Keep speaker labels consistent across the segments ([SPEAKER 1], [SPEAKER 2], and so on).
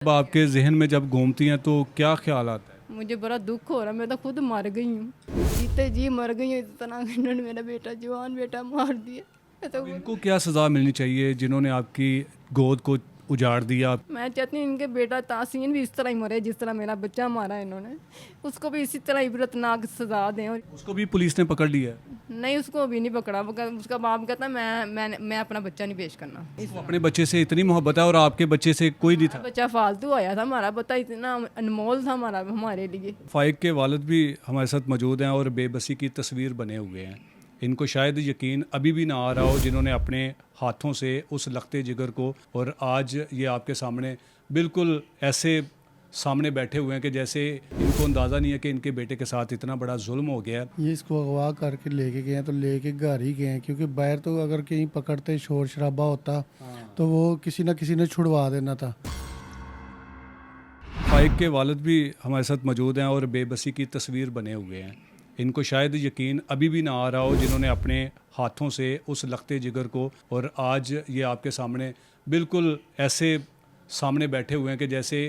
[SPEAKER 1] अब आपके जहन में जब घूमती हैं तो क्या ख्याल आता है?
[SPEAKER 2] मुझे बड़ा दुख हो रहा है। मैं तो खुद मर गई हूँ, जीते जी मर गई हूँ। इतना इन्होंने मेरा बेटा, जवान बेटा, मार दिया। मैं तो
[SPEAKER 1] अब इनको क्या सज़ा मिलनी चाहिए जिन्होंने आपकी गोद को उजाड़ दिया?
[SPEAKER 2] मैं चाहती हूँ इनके बेटा तासीन भी इस तरह ही मरे जिस तरह मेरा बच्चा मारा इन्होंने। उसको भी इसी तरह इबरतनाक सजा दें। और
[SPEAKER 1] उसको भी पुलिस ने पकड़ लिया है।
[SPEAKER 2] नहीं, उसको अभी नहीं पकड़ा। उसका बाप कहता है मैं अपना बच्चा नहीं पेश करना।
[SPEAKER 1] उसको अपने बच्चे से इतनी मोहब्बत है और आपके बच्चे से कोई नहीं था।
[SPEAKER 2] बच्चा फालतू आया था, हमारा बच्चा इतना अनमोल था हमारा, हमारे लिए।
[SPEAKER 1] फाइक के वालिद भी हमारे साथ मौजूद हैं और बेबसी की तस्वीर बने हुए हैं। इनको शायद यकीन अभी भी ना आ रहा हो जिन्होंने अपने हाथों से उस लखते जिगर को, और आज ये आपके सामने बिल्कुल ऐसे सामने बैठे हुए हैं कि जैसे इनको अंदाज़ा नहीं है कि इनके बेटे के साथ इतना बड़ा जुल्म हो गया है।
[SPEAKER 3] ये इसको अगवा करके लेके गए हैं तो लेके घर ही गए हैं, क्योंकि बाहर तो अगर कहीं पकड़ते शोर शराबा होता तो वो किसी न किसी ने छुड़वा देना था।
[SPEAKER 1] फाइक के वालिद भी हमारे साथ मौजूद हैं और बेबसी की तस्वीर बने हुए हैं। इनको शायद यकीन अभी भी ना आ रहा हो जिन्होंने अपने हाथों से उस लखते जिगर को, और आज ये आपके सामने बिल्कुल ऐसे सामने बैठे हुए हैं कि जैसे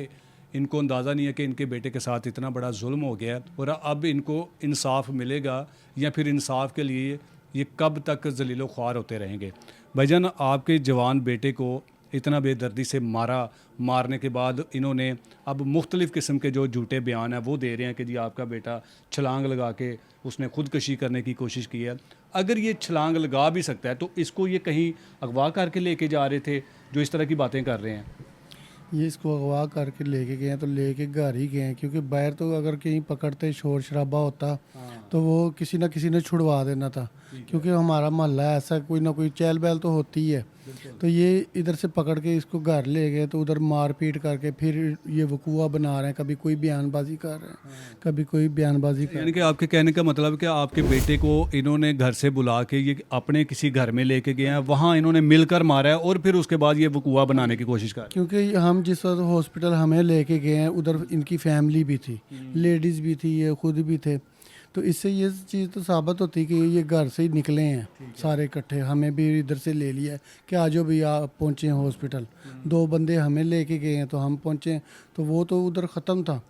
[SPEAKER 1] इनको अंदाज़ा नहीं है कि इनके बेटे के साथ इतना बड़ा जुल्म हो गया है और अब इनको इंसाफ मिलेगा या फिर इंसाफ के लिए ये कब तक जलीलो ख्वार होते रहेंगे। भाईजान, आपके जवान बेटे को इतना बेदर्दी से मारने के बाद इन्होंने अब मुख्तलिफ़ किस्म के जो झूठे बयान हैं वो दे रहे हैं कि जी आपका बेटा छलांग लगा के उसने ख़ुदकशी करने की कोशिश की है। अगर ये छलांग लगा भी सकता है तो इसको ये कहीं अगवा करके लेके जा रहे थे जो इस तरह की बातें कर रहे हैं?
[SPEAKER 3] ये इसको अगवा करके लेके गए हैं तो लेके घर ही गए हैं, क्योंकि बाहर तो अगर कहीं पकड़ते शोर शराबा होता तो वो किसी न किसी ने छुड़वा देना था, क्योंकि हमारा मोहल्ला ऐसा कोई ना कोई चहल पहल तो होती है। तो ये इधर से पकड़ के इसको घर ले गए तो उधर मार पीट करके फिर ये वकूआ बना रहे हैं, कभी कोई बयानबाजी कर रहे हैं, कभी कोई बयानबाजी कर।
[SPEAKER 1] यानी कि आपके कहने का मतलब कि आपके बेटे को इन्होंने घर से बुला के ये अपने किसी घर में लेके गए हैं, वहाँ इन्होंने मिलकर मारा है और फिर उसके बाद ये वकूआ बनाने की कोशिश कर रहे
[SPEAKER 3] क्योंकि हम जिस वक्त हॉस्पिटल हमें लेके गए हैं उधर इनकी फैमिली भी थी, लेडीज़ भी थी, ये खुद भी थे। तो इससे ये चीज़ तो साबित होती कि ये घर से ही निकले हैं सारे इकट्ठे। हमें भी इधर से ले लिया है कि आज भी आप पहुँचे हैं हॉस्पिटल। दो बंदे हमें लेके गए हैं तो हम पहुँचे, तो वो तो उधर ख़त्म था,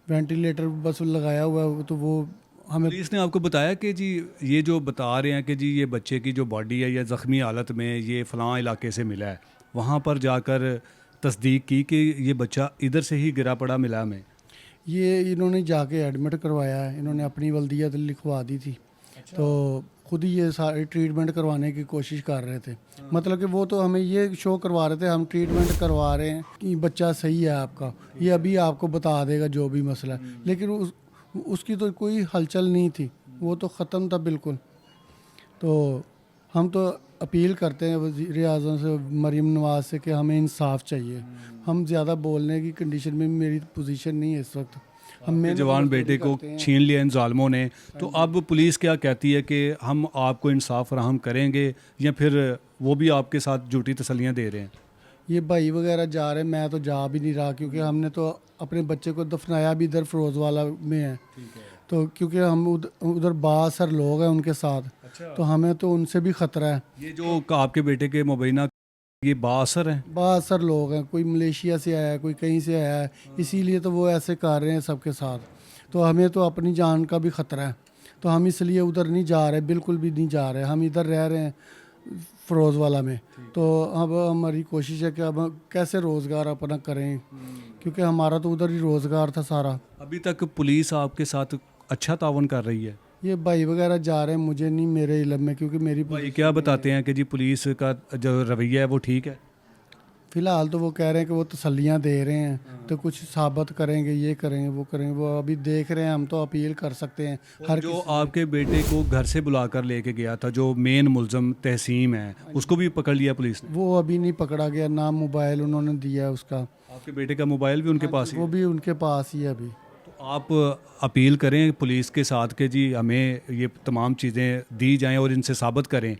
[SPEAKER 3] वेंटिलेटर बस लगाया हुआ है, तो वो हमें।
[SPEAKER 1] पुलिस ने आपको बताया कि जी ये जो बता रहे हैं कि जी ये बच्चे की जो बॉडी है या ज़ख्मी हालत में ये फ़लाँ इलाके से मिला है, वहाँ पर जाकर तस्दीक की कि ये बच्चा इधर से ही गिरा पड़ा मिला हमें?
[SPEAKER 3] ये इन्होंने जाके एडमिट करवाया है, इन्होंने अपनी वल्दियत लिखवा दी थी। तो खुद ही ये सारे ट्रीटमेंट करवाने की कोशिश कर रहे थे। मतलब कि वो तो हमें ये शो करवा रहे थे हम ट्रीटमेंट करवा रहे हैं कि बच्चा सही है आपका, ये अभी आपको बता देगा जो भी मसला है। लेकिन उसकी तो कोई हलचल नहीं थी, वो तो ख़त्म था बिल्कुल। तो हम तो अपील करते हैं वज़ीर आज़म से, मरीम नवाज़ से, कि हमें इंसाफ चाहिए। हम ज़्यादा बोलने की कंडीशन में मेरी पोजीशन नहीं है इस वक्त। हम
[SPEAKER 1] आपके जवान बेटे को छीन लिया इन ज़ालिमों ने, तो अब पुलिस क्या कहती है कि हम आपको इंसाफ फराहम करेंगे या फिर वो भी आपके साथ झूठी तसल्लियाँ दे रहे हैं?
[SPEAKER 3] ये भाई वगैरह जा रहे हैं, मैं तो जा भी नहीं रहा, क्योंकि हमने तो अपने बच्चे को दफनाया भी इधर फिरोज़ वाला में है। तो क्योंकि हम उधर बासर लोग हैं उनके साथ, तो हमें तो उनसे भी ख़तरा है।
[SPEAKER 1] ये जो आपके बेटे के मुबैना ये बासर हैं?
[SPEAKER 3] बासर लोग हैं, कोई मलेशिया से आया है, कोई कहीं से आया है, इसीलिए तो वो ऐसे कर रहे हैं सबके साथ। तो हमें तो अपनी जान का भी ख़तरा है, तो हम इसलिए उधर नहीं जा रहे, बिल्कुल भी नहीं जा रहे। हम इधर रह रहे हैं फ़िरोज़ वाला में। तो अब हमारी कोशिश है कि अब हम कैसे रोज़गार अपना करें, क्योंकि हमारा तो उधर ही रोज़गार था सारा।
[SPEAKER 1] अभी तक पुलिस आपके साथ अच्छा तावन कर रही है?
[SPEAKER 3] ये भाई वगैरह जा रहे हैं, मुझे नहीं, मेरे इल्म में, क्योंकि मेरी
[SPEAKER 1] भाई क्या बताते हैं कि जी पुलिस का जो रवैया है वो ठीक है?
[SPEAKER 3] फ़िलहाल तो वो कह रहे हैं कि वो तसल्लियाँ दे रहे हैं, तो कुछ साबित करेंगे, ये करेंगे, वो करेंगे, वो अभी देख रहे हैं। हम तो अपील कर सकते हैं हर
[SPEAKER 1] जो आपके बेटे को घर से बुलाकर लेके गया था जो मेन मुलजम तहसीम है, उसको भी पकड़ लिया पुलिस ने?
[SPEAKER 3] वो अभी नहीं पकड़ा गया, ना मोबाइल उन्होंने दिया है उसका।
[SPEAKER 1] आपके बेटे का मोबाइल भी उनके पास ही
[SPEAKER 3] वो
[SPEAKER 1] है?
[SPEAKER 3] भी उनके पास ही है अभी।
[SPEAKER 1] तो आप अपील करें पुलिस के साथ कि जी हमें ये तमाम चीज़ें दी जाएं और इनसे साबित करें।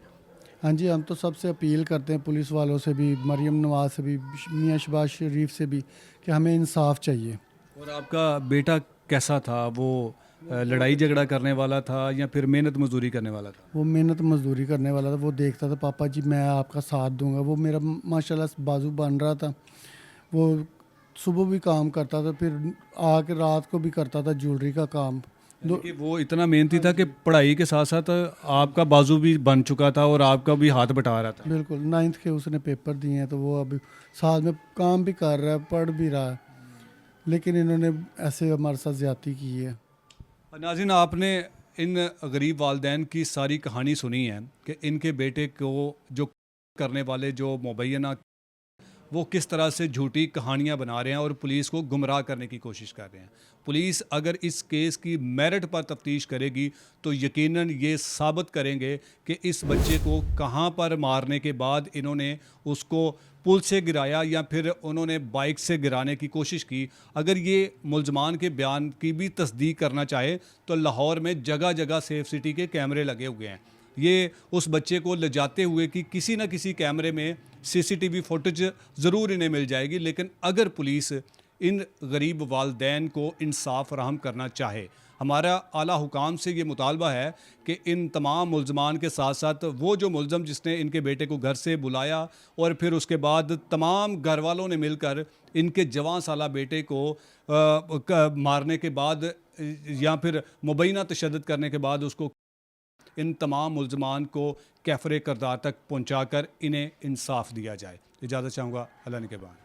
[SPEAKER 3] हाँ जी, हम तो सबसे अपील करते हैं, पुलिस वालों से भी, मरीम नवाज़ से भी, मियाँ शहबाज शरीफ से भी, कि हमें इंसाफ चाहिए।
[SPEAKER 1] और आपका बेटा कैसा था? वो लड़ाई झगड़ा करने वाला था या फिर मेहनत मजदूरी करने वाला था?
[SPEAKER 3] वो मेहनत मजदूरी करने वाला था। वो देखता था पापा जी मैं आपका साथ दूंगा। वो मेरा माशाल्लाह बाजू बन रहा था। वो सुबह भी काम करता था, फिर आके रात को भी करता था ज्वेलरी का काम।
[SPEAKER 1] कि वो इतना मेहनती था कि पढ़ाई के साथ साथ आपका बाजू भी बन चुका था और आपका भी हाथ बटा रहा था।
[SPEAKER 3] बिल्कुल 9th के उसने पेपर दिए हैं, तो वो अभी साथ में काम भी कर रहा है, पढ़ भी रहा है, लेकिन इन्होंने ऐसे हमारे साथ ज़्यादती की है।
[SPEAKER 1] नाज़रीन, आपने इन गरीब वालदैन की सारी कहानी सुनी है कि इनके बेटे को जो करने वाले जो मुबैना वो किस तरह से झूठी कहानियां बना रहे हैं और पुलिस को गुमराह करने की कोशिश कर रहे हैं। पुलिस अगर इस केस की मेरिट पर तफ्तीश करेगी तो यकीनन ये साबित करेंगे कि इस बच्चे को कहां पर मारने के बाद इन्होंने उसको पुल से गिराया या फिर उन्होंने बाइक से गिराने की कोशिश की। अगर ये मुलजमान के बयान की भी तस्दीक करना चाहे तो लाहौर में जगह जगह सेफ सिटी के कैमरे लगे हुए हैं। ये उस बच्चे को ले जाते हुए कि किसी न किसी कैमरे में सीसीटीवी फुटेज ज़रूर इन्हें मिल जाएगी। लेकिन अगर पुलिस इन गरीब वालदैन को इंसाफ फराहम करना चाहे, हमारा आला हुकाम से ये मुतालबा है कि इन तमाम मुलजमान के साथ साथ वो जो मुलजम जिसने इनके बेटे को घर से बुलाया और फिर उसके बाद तमाम घर वालों ने मिलकर इनके जवान साला बेटे को मारने के बाद या फिर मुबैना तशद्दुद करने के बाद उसको, इन तमाम मुलजमान को कैफरे किरदार तक पहुँचा कर इन्हें इंसाफ दिया जाए। इजाज़त चाहूँगा। अल्लाह निगहबान।